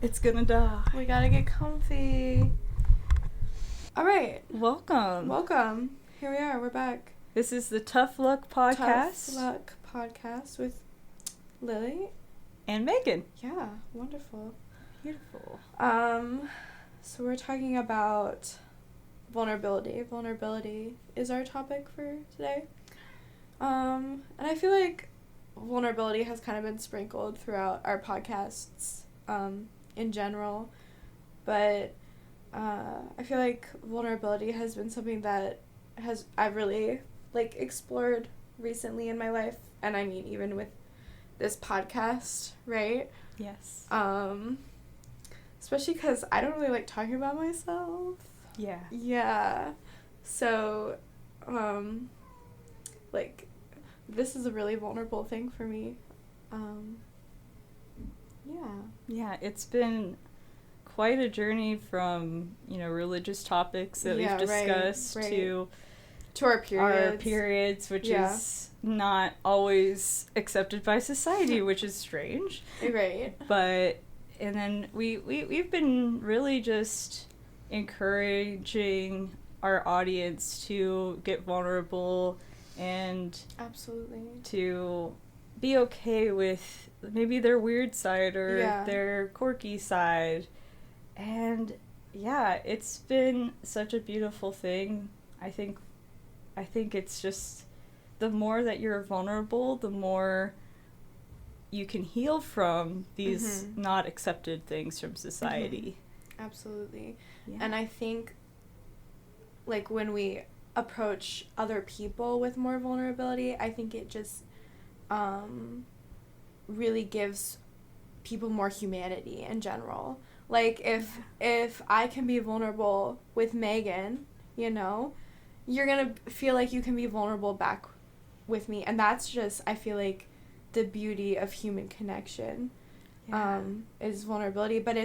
It's gonna die. We gotta get comfy. All right. Welcome. Here we are. We're back. This is the Tough Luck Podcast. Tough Luck Podcast with Lily. And Megan. Yeah, wonderful. Beautiful. So we're talking about vulnerability. Vulnerability is our topic for today. And I feel like vulnerability has kind of been sprinkled throughout our podcasts, in general, but I feel like vulnerability has been something that I've really explored recently in my life, and I mean even with this podcast, right? Yes. Especially because I don't really like talking about myself. Yeah. So, this is a really vulnerable thing for me. Yeah, it's been quite a journey from, religious topics that we've discussed right. to our periods, which is not always accepted by society, which is strange. Right. And then we've been really just encouraging our audience to get vulnerable and absolutely to be okay with maybe their weird side or their quirky side. And it's been such a beautiful thing. I think it's just the more that you're vulnerable, the more you can heal from these not accepted things from society. Absolutely. Yeah. And I think when we approach other people with more vulnerability, I think it just really gives people more humanity in general. If I can be vulnerable with Megan, you're gonna feel like you can be vulnerable back with me, and that's just, I feel like, the beauty of human connection. Is vulnerability, but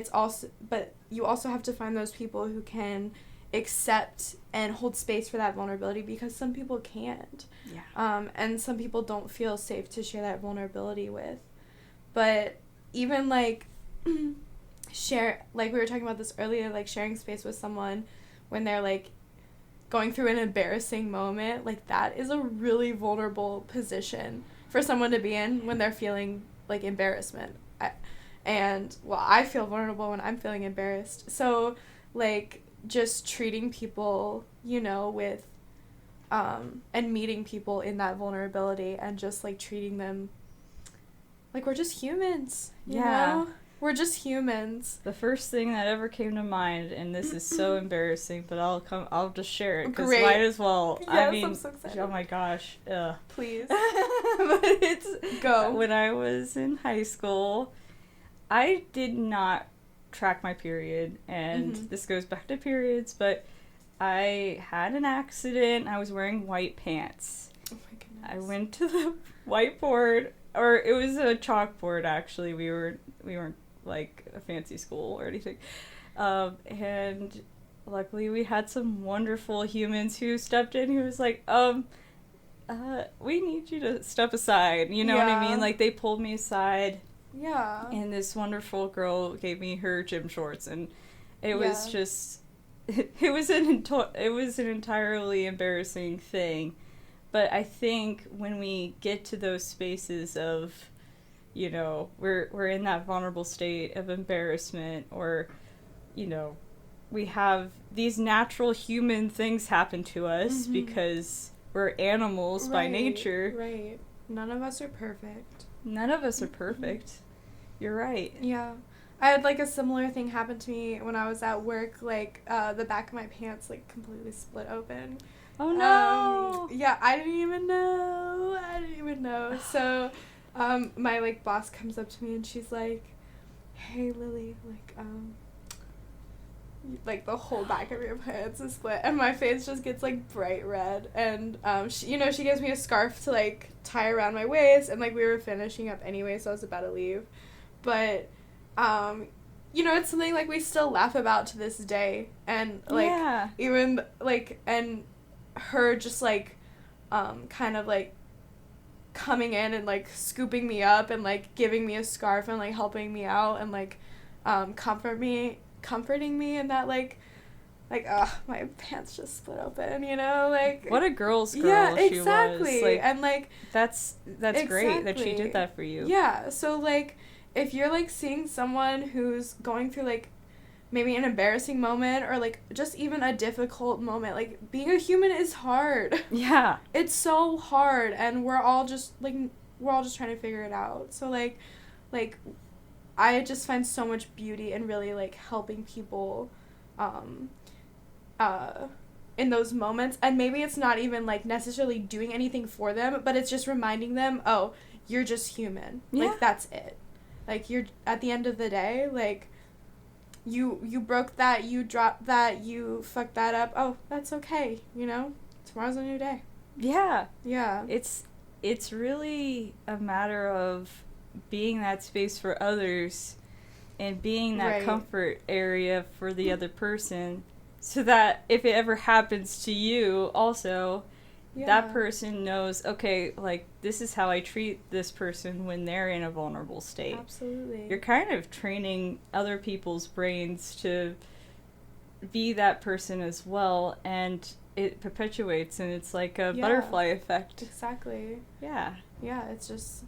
you also have to find those people who can accept and hold space for that vulnerability, because some people can't. And some people don't feel safe to share that vulnerability with. But even share, we were talking about this earlier, sharing space with someone when they're going through an embarrassing moment, that is a really vulnerable position for someone to be in when they're feeling embarrassment. I feel vulnerable when I'm feeling embarrassed. So just treating people, with and meeting people in that vulnerability, and just treating them we're just humans, you know? We're just humans. The first thing that ever came to mind, and this is so embarrassing, but I'll just share it, because might as well. Yes, I mean, I'm so excited. Oh my gosh. Please. But Go. When I was in high school, I did not track my period, and this goes back to periods, but I had an accident. I was wearing white pants. Oh my goodness. I went to the whiteboard, or it was a chalkboard, actually. We weren't a fancy school or anything. And luckily we had some wonderful humans who stepped in, who was like, we need you to step aside. You know what I mean? They pulled me aside. Yeah. And this wonderful girl gave me her gym shorts, and it was just, it was an entirely embarrassing thing. But I think when we get to those spaces of, we're in that vulnerable state of embarrassment, or, we have these natural human things happen to us because we're animals by nature. Right. None of us are perfect. You're right. Yeah. I had a similar thing happen to me when I was at work. The back of my pants completely split open. Oh no. Yeah, I didn't even know. So my boss comes up to me and she's like, "Hey Lily, the whole back of your pants is split," and my face just gets bright red, and she gives me a scarf to tie around my waist, and we were finishing up anyway, so I was about to leave, but it's something we still laugh about to this day, and even and her just kind of coming in and scooping me up and giving me a scarf and helping me out, and comforting me in that like my pants just split open, you know, like what a girl's girl yeah, she exactly. was. Like, and like that's exactly. great that she did that for you. Yeah, so like if you're like seeing someone who's going through like maybe an embarrassing moment or like just even a difficult moment, like being a human is hard. Yeah. It's so hard, and we're all just trying to figure it out. So like I just find so much beauty in really like helping people in those moments, and maybe it's not even like necessarily doing anything for them, but it's just reminding them, oh, you're just human. Yeah. Like that's it. Like you're at the end of the day, like you broke that, you dropped that, you fucked that up. Oh, that's okay, you know? Tomorrow's a new day. Yeah. Yeah. It's really a matter of being that space for others and being that comfort area for the other person, so that if it ever happens to you also, that person knows, okay, like, this is how I treat this person when they're in a vulnerable state. Absolutely. You're kind of training other people's brains to be that person as well, and it perpetuates, and it's like a butterfly effect. Exactly. Yeah. Yeah, it's just,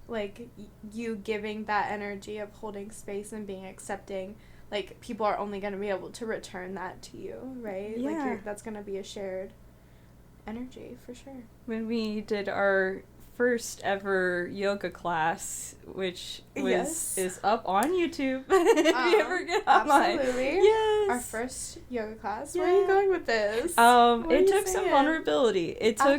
like, you giving that energy of holding space and being accepting, like, people are only going to be able to return that to you, right? Yeah. Like, that's going to be a shared energy, for sure. When we did our first ever yoga class, which is up on YouTube, if you ever get online. Absolutely. Yes. Our first yoga class. Yeah. Where are you going with this? It took some vulnerability. So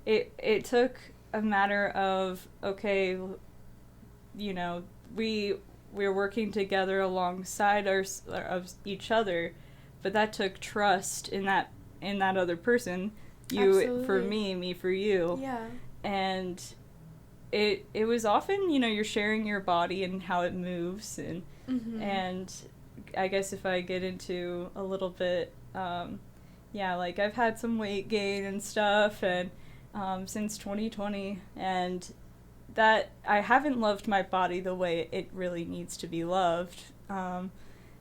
it took a matter of, okay, you know, we're working together alongside of each other, but that took trust in that other person. You for me for you. Yeah. And it was often, you know, you're sharing your body and how it moves, and and I guess if I get into a little bit, like I've had some weight gain and stuff, and since 2020, and that I haven't loved my body the way it really needs to be loved,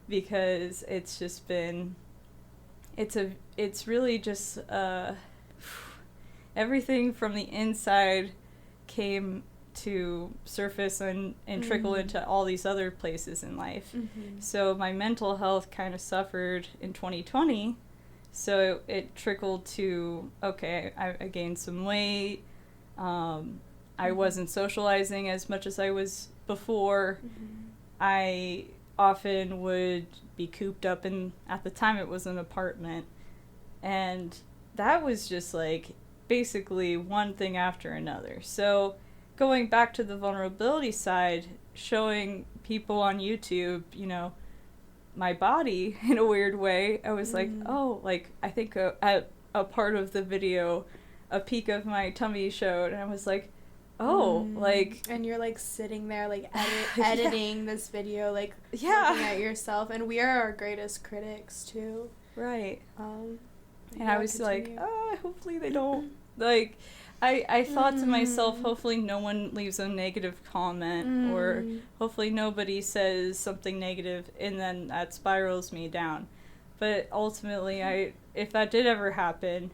because it's just been, it's really just, everything from the inside came to surface and trickle into all these other places in life. So my mental health kind of suffered in 2020, so it trickled to, okay, I gained some weight, I wasn't socializing as much as I was before. I often would be cooped up in, at the time it was an apartment, and that was just like basically one thing after another. So going back to the vulnerability side, showing people on YouTube, you know, my body in a weird way, I was like, oh, like, I think a part of the video, a peek of my tummy showed, and I was like, oh, like... And you're, like, sitting there, like, editing this video, like, looking at yourself, and we are our greatest critics, too. Right. And I was like, hopefully they don't, like, I thought to myself, hopefully no one leaves a negative comment, or hopefully nobody says something negative, and then that spirals me down. But ultimately, if that did ever happen,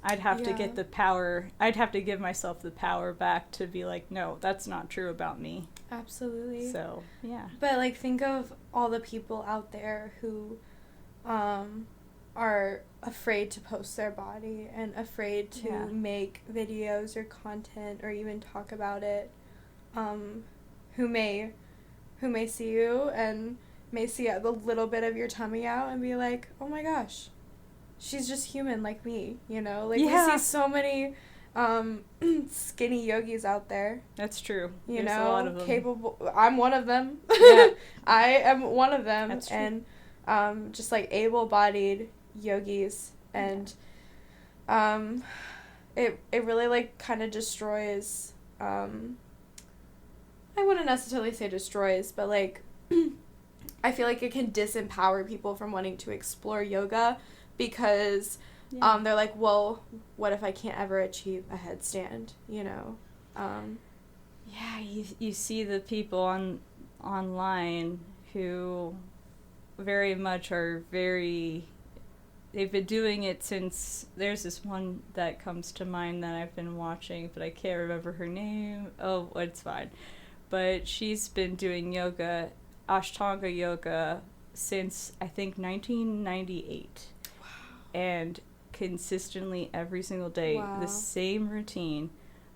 I'd have to get the power, I'd have to give myself the power back to be like, no, that's not true about me. Absolutely. So, yeah. But, like, think of all the people out there who are afraid to post their body and afraid to make videos or content or even talk about it, who may see you and may see the little bit of your tummy out and be like, oh my gosh, she's just human like me, you know? Like, we see so many skinny yogis out there. That's true. You There's know, a lot of them. capable. I'm one of them. Yeah. I am one of them. That's true. And just like able-bodied yogis, and it really like kind of destroys, I wouldn't necessarily say destroys, but like I feel like it can disempower people from wanting to explore yoga, because they're like, well, what if I can't ever achieve a headstand, you know? Yeah, you see the people online who very much are very, they've been doing it since, there's this one that comes to mind that I've been watching, but I can't remember her name. Oh, it's fine. But she's been doing yoga, Ashtanga yoga, since I think 1998. Wow. And consistently every single day, Wow. the same routine,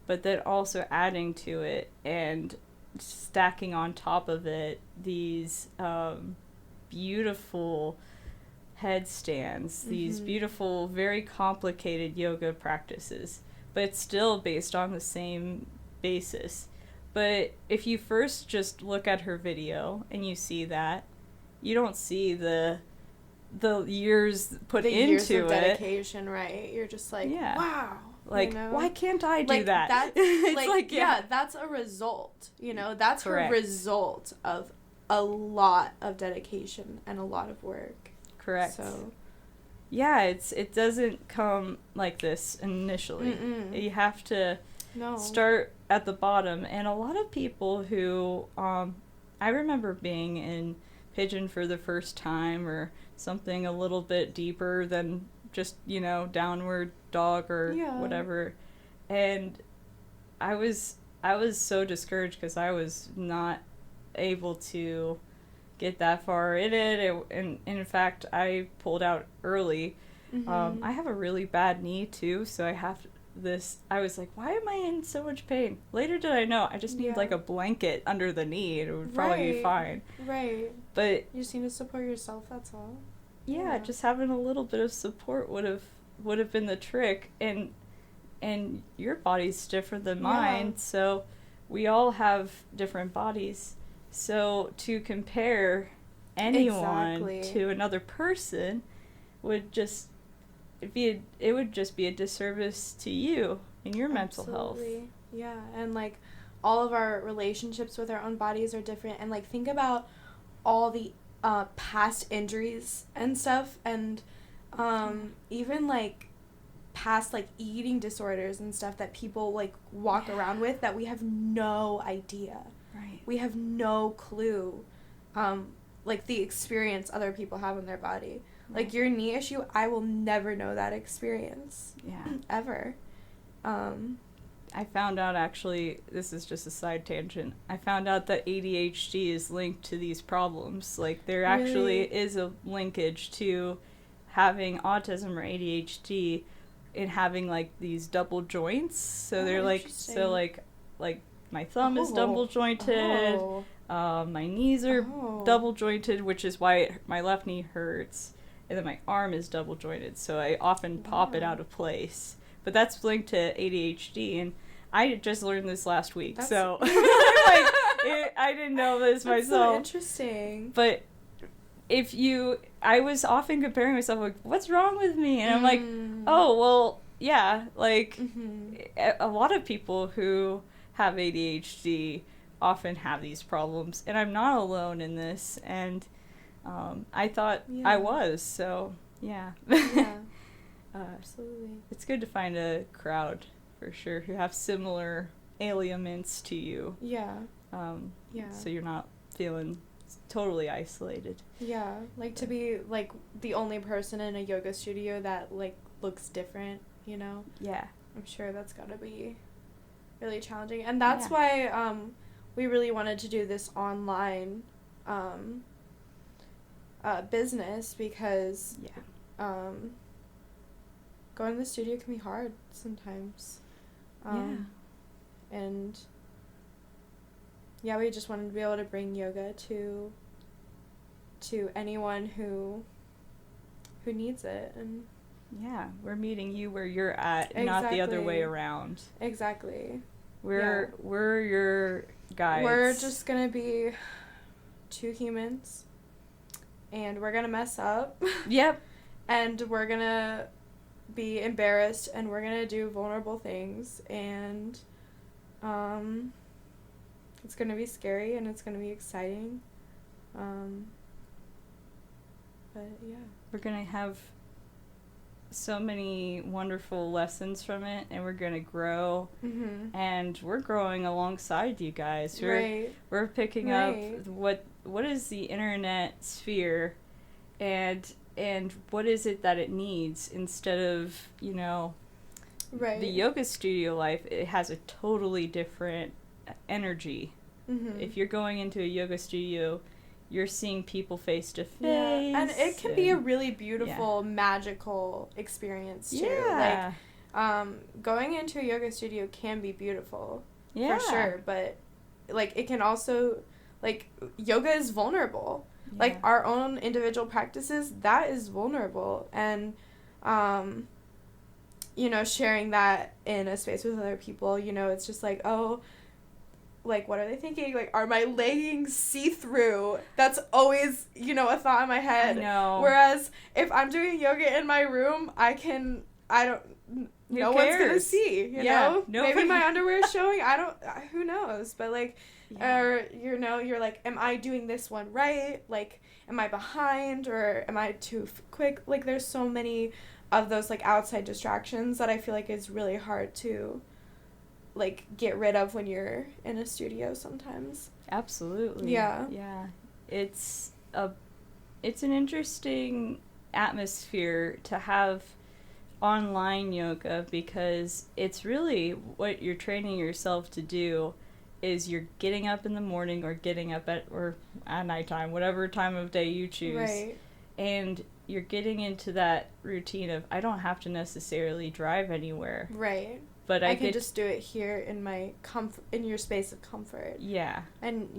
but then also adding to it and stacking on top of it these beautiful headstands, these beautiful, very complicated yoga practices, but it's still based on the same basis. But if you first just look at her video and you see that, you don't see the years put the into years of it. Dedication, right? You're just like, Yeah. wow. Like, you know? why can't I do like, that? That's, it's like, yeah, that's a result. You know, that's Correct. a result of a lot of dedication and a lot of work. Correct. So, yeah, it doesn't come like this initially. Mm-mm. You have to start at the bottom. And a lot of people who, I remember being in Pigeon for the first time or something a little bit deeper than just, downward dog or whatever. And I was so discouraged because I was not able to get that far in it. And in fact, I pulled out early. Mm-hmm. I have a really bad knee too, so I was like, why am I in so much pain? Later did I know I just need like a blanket under the knee and it would probably be fine. Right. But you just need to support yourself, that's all. Yeah, just having a little bit of support would have been the trick. And your body's different than mine, so we all have different bodies. So to compare anyone to another person would just be a disservice to you and your mental health. Yeah, and like all of our relationships with our own bodies are different, and like think about all the past injuries and stuff, and even like past like eating disorders and stuff that people like walk around with that we have no idea. Right. We have no clue like the experience other people have in their body. Right. Like your knee issue, I will never know that experience. Yeah. Ever. I found out, actually, this is just a side tangent, I found out that ADHD is linked to these problems. Like, there actually is a linkage to having autism or ADHD and having, like, these double joints. So they're, like, my thumb is double jointed, my knees are double jointed, which is why my left knee hurts, and then my arm is double jointed, so I often pop it out of place. But that's linked to ADHD, and I just learned this last week, so I didn't know this myself. That's so interesting. But I was often comparing myself, like, what's wrong with me? And I'm like, oh, well, yeah, like, a lot of people who have ADHD often have these problems, and I'm not alone in this, and I thought I was, so, yeah. Absolutely. It's good to find a crowd, for sure, who have similar ailments to you. Yeah. So you're not feeling totally isolated. Yeah, like to be, like, the only person in a yoga studio that, like, looks different, you know? Yeah. I'm sure that's gotta be really challenging. And that's why, we really wanted to do this online, business, because, going to the studio can be hard sometimes. And we just wanted to be able to bring yoga to anyone who needs it. And we're meeting you where you're at, not the other way around. Exactly. We're your guides. We're just gonna be two humans, and we're gonna mess up. Yep. And we're gonna be embarrassed, and we're gonna do vulnerable things, and it's gonna be scary, and it's gonna be exciting, but we're gonna have so many wonderful lessons from it, and we're gonna grow, and we're growing alongside you guys. We're picking up what is the internet sphere, and what is it that it needs, instead of, you know, the yoga studio life. It has a totally different energy. If you're going into a yoga studio, you're seeing people face to face. Yeah. And it can be a really beautiful, magical experience, too. Yeah. Like, going into a yoga studio can be beautiful. Yeah. For sure. But, like, it can also, like, yoga is vulnerable. Yeah. Like, our own individual practices, that is vulnerable. And, you know, sharing that in a space with other people, you know, it's just like, oh, like, what are they thinking? Like, are my leggings see-through? That's always, you know, a thought in my head. I know. Whereas, if I'm doing yoga in my room, no one's gonna see, you know? Nobody. Maybe my underwear is showing, who knows? But, like, or, you know, you're like, am I doing this one right? Like, am I behind, or am I too quick? Like, there's so many of those, like, outside distractions that I feel like is really hard to, like, get rid of when you're in a studio sometimes. Absolutely. Yeah. It's an interesting atmosphere to have online yoga, because it's really what you're training yourself to do is you're getting up in the morning or getting up at nighttime, whatever time of day you choose. And you're getting into that routine of, I don't have to necessarily drive anywhere. But I can just do it here in my in your space of comfort. Yeah. And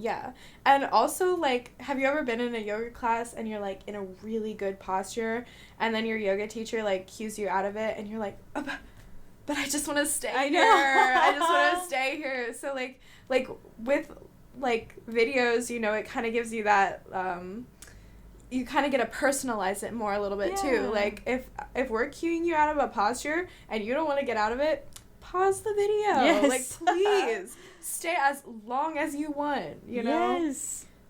also, like, have you ever been in a yoga class and you're, like, in a really good posture, and then your yoga teacher, like, cues you out of it, and you're like, oh, but I just want to stay here. I just want to stay here. So, like with, like, videos, you know, it kind of gives you that, you kind of get to personalize it more a little bit too. Like, if we're cueing you out of a posture and you don't want to get out of it, pause the video. Like, please stay as long as you want, you know?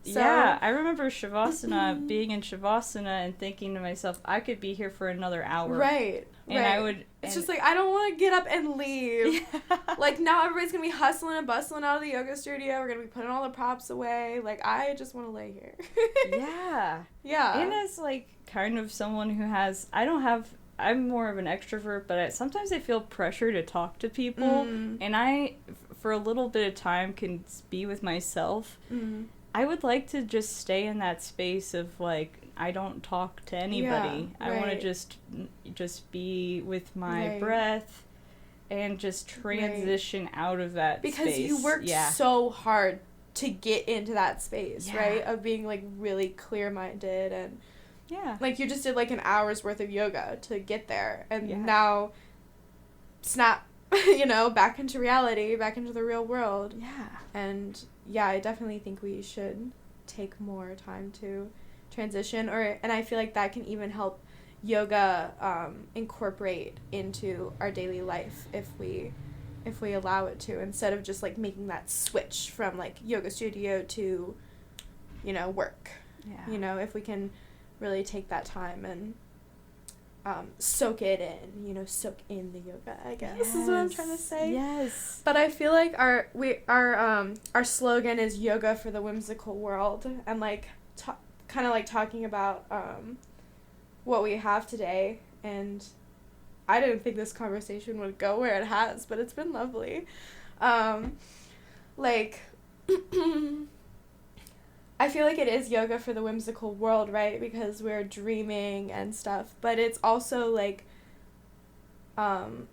So, I remember Shavasana, being in Shavasana and thinking to myself, I could be here for another hour. And I would... It's just like, I don't want to get up and leave. Like, now everybody's going to be hustling and bustling out of the yoga studio. We're going to be putting all the props away. Like, I just want to lay here. And as, like, kind of someone who has... I'm more of an extrovert, but sometimes I feel pressure to talk to people. And I, for a little bit of time, can be with myself. I would like to just stay in that space of, like, I don't talk to anybody. I want to just be with my breath and just transition out of that space. Because you worked so hard to get into that space, right? Of being, like, really clear-minded and... Like, you just did, like, an hour's worth of yoga to get there. And now, snap, you know, back into reality, back into the real world. And, I definitely think we should take more time to transition. And I feel like that can even help yoga incorporate into our daily life if we allow it to, instead of just, like, making that switch from, like, yoga studio to, you know, work. You know, if we can... really take that time and soak it in, you know, soak in the yoga, I guess, is what I'm trying to say. But I feel like our slogan is yoga for the whimsical world, and, like, kind of, like, talking about what we have today. And I didn't think this conversation would go where it has, but it's been lovely. Like... I feel like it is yoga for the whimsical world, right? Because we're dreaming and stuff. But it's also, like,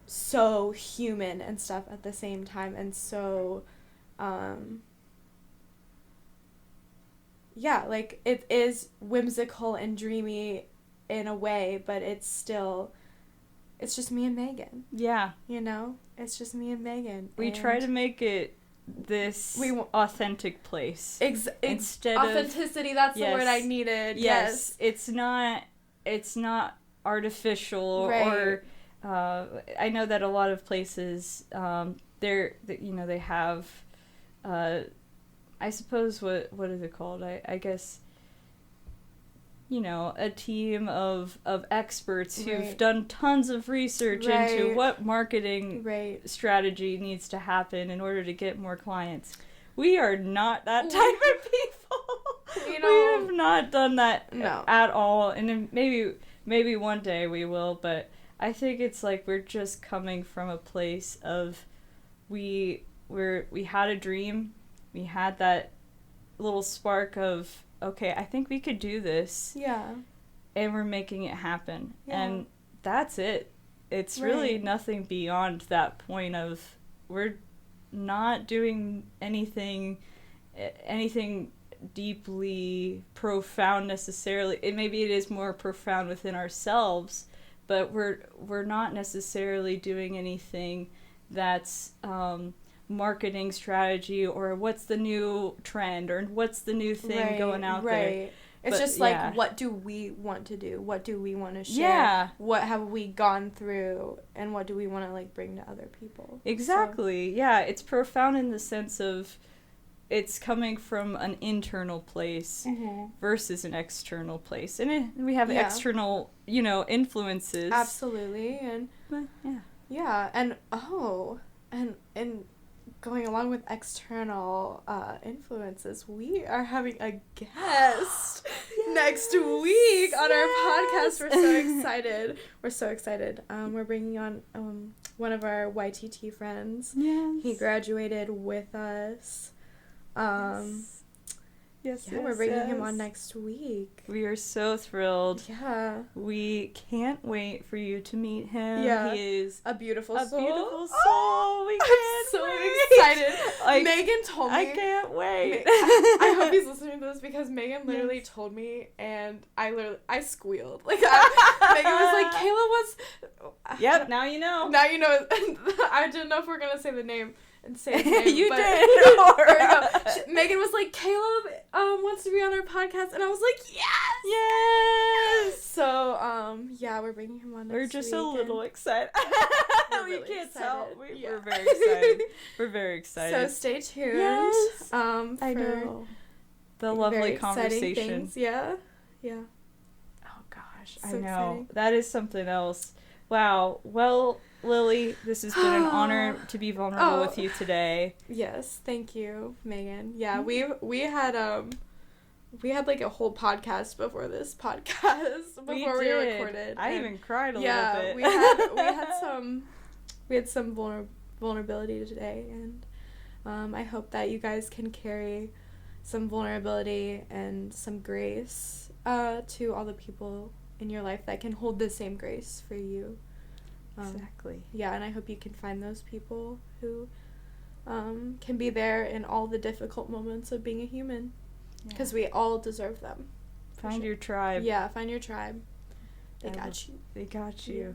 so human and stuff at the same time. And so, like, it is whimsical and dreamy in a way, but it's just me and Megan. You know? It's just me and Megan. We try to make it... this authentic place. Instead authenticity, that's the word I needed. It's not artificial or I know that a lot of places they have I suppose what is it called? I guess you know, a team of experts who've Right. done tons of research into Right. what marketing Right. strategy needs to happen in order to get more clients. We are not that type of people. We We have not done that No. at all, and then maybe one day we will, but I think it's like we're just coming from a place of we had a dream, we had that little spark of, okay, I think we could do this, Yeah. and we're making it happen. Yeah. And that's it. It's really Right. nothing beyond that point of we're not doing anything deeply profound necessarily. Maybe it is more profound within ourselves, but we're not necessarily doing anything that's marketing strategy or what's the new trend or what's the new thing going out there. It's But, just like, yeah. what do we want to do? What do we want to share? Yeah. What have we gone through? And what do we want to, like, bring to other people? Exactly. Yeah, it's profound in the sense of it's coming from an internal place versus an external place. And we have Yeah. external, you know, influences. Absolutely. And But, yeah. yeah, and and going along with external influences, we are having a guest next week on our podcast. We're so excited. We're so excited. We're bringing on one of our YTT friends. Yes. He graduated with us. Yes, Yeah, we're bringing him on next week. We are so thrilled. Yeah. We can't wait for you to meet him. Yeah. He is A beautiful a soul. beautiful soul. Oh, We I'm can't so wait. excited. Megan told me. I can't wait. I hope he's listening to this because Megan literally told me, and I squealed. Like Megan was like, Kayla was. Yep, now you know. Now you know. I didn't know if we're gonna say the name and say his name. You but did. There we go. Megan was like, Caleb wants to be on our podcast, and I was like, yes. Yes. So yeah, we're bringing him on. We're just a little excited. We're We really can't excited. tell. Yeah. We're very excited. We're very So excited. stay tuned. Yes. For I know. The very lovely exciting conversation. things. Yeah. Yeah. Oh gosh, So I know. exciting. That is something else. Wow. Well, Lily, this has been an honor to be vulnerable with you today. Yes, thank you, Megan. Yeah, we had like a whole podcast before this podcast before we recorded. I even cried a little bit. we had some vulnerability today, and I hope that you guys can carry some vulnerability and some grace to all the people in your life that can hold the same grace for you. Exactly. Yeah, and I hope you can find those people who can be there in all the difficult moments of being a human, because we all deserve them. Find your tribe. Yeah, find your tribe. They got you. They got you. Yeah.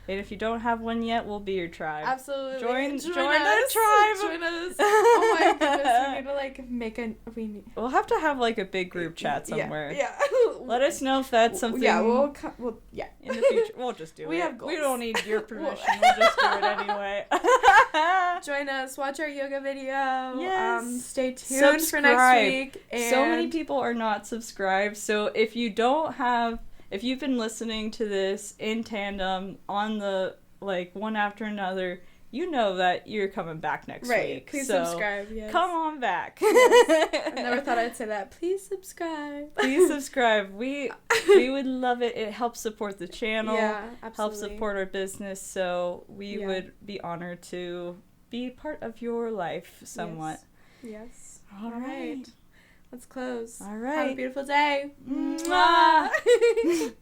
And if you don't have one yet, we'll be your tribe. Absolutely. Join us. the tribe. Join us. Oh my goodness, we need to like make We'll have to have like a big group chat somewhere. Yeah. Let us know if that's something. Yeah, we'll in the future. We'll just do it. We have goals. We don't need your permission. We'll just do it anyway. Join us. Watch our yoga video. Yes. Stay tuned for next week. And so many people are not subscribed. So if you've been listening to this in tandem on the like one after another, you know that you're coming back next week. Please so subscribe. Yes. Come on back. Yes. I never thought I'd say that. Please subscribe. Please subscribe. We would love it. It helps support the channel. Yeah, absolutely. Helps support our business. So we would be honored to be part of your life somewhat. Yes. All right. Let's close. All right. Have a beautiful day. Mwah.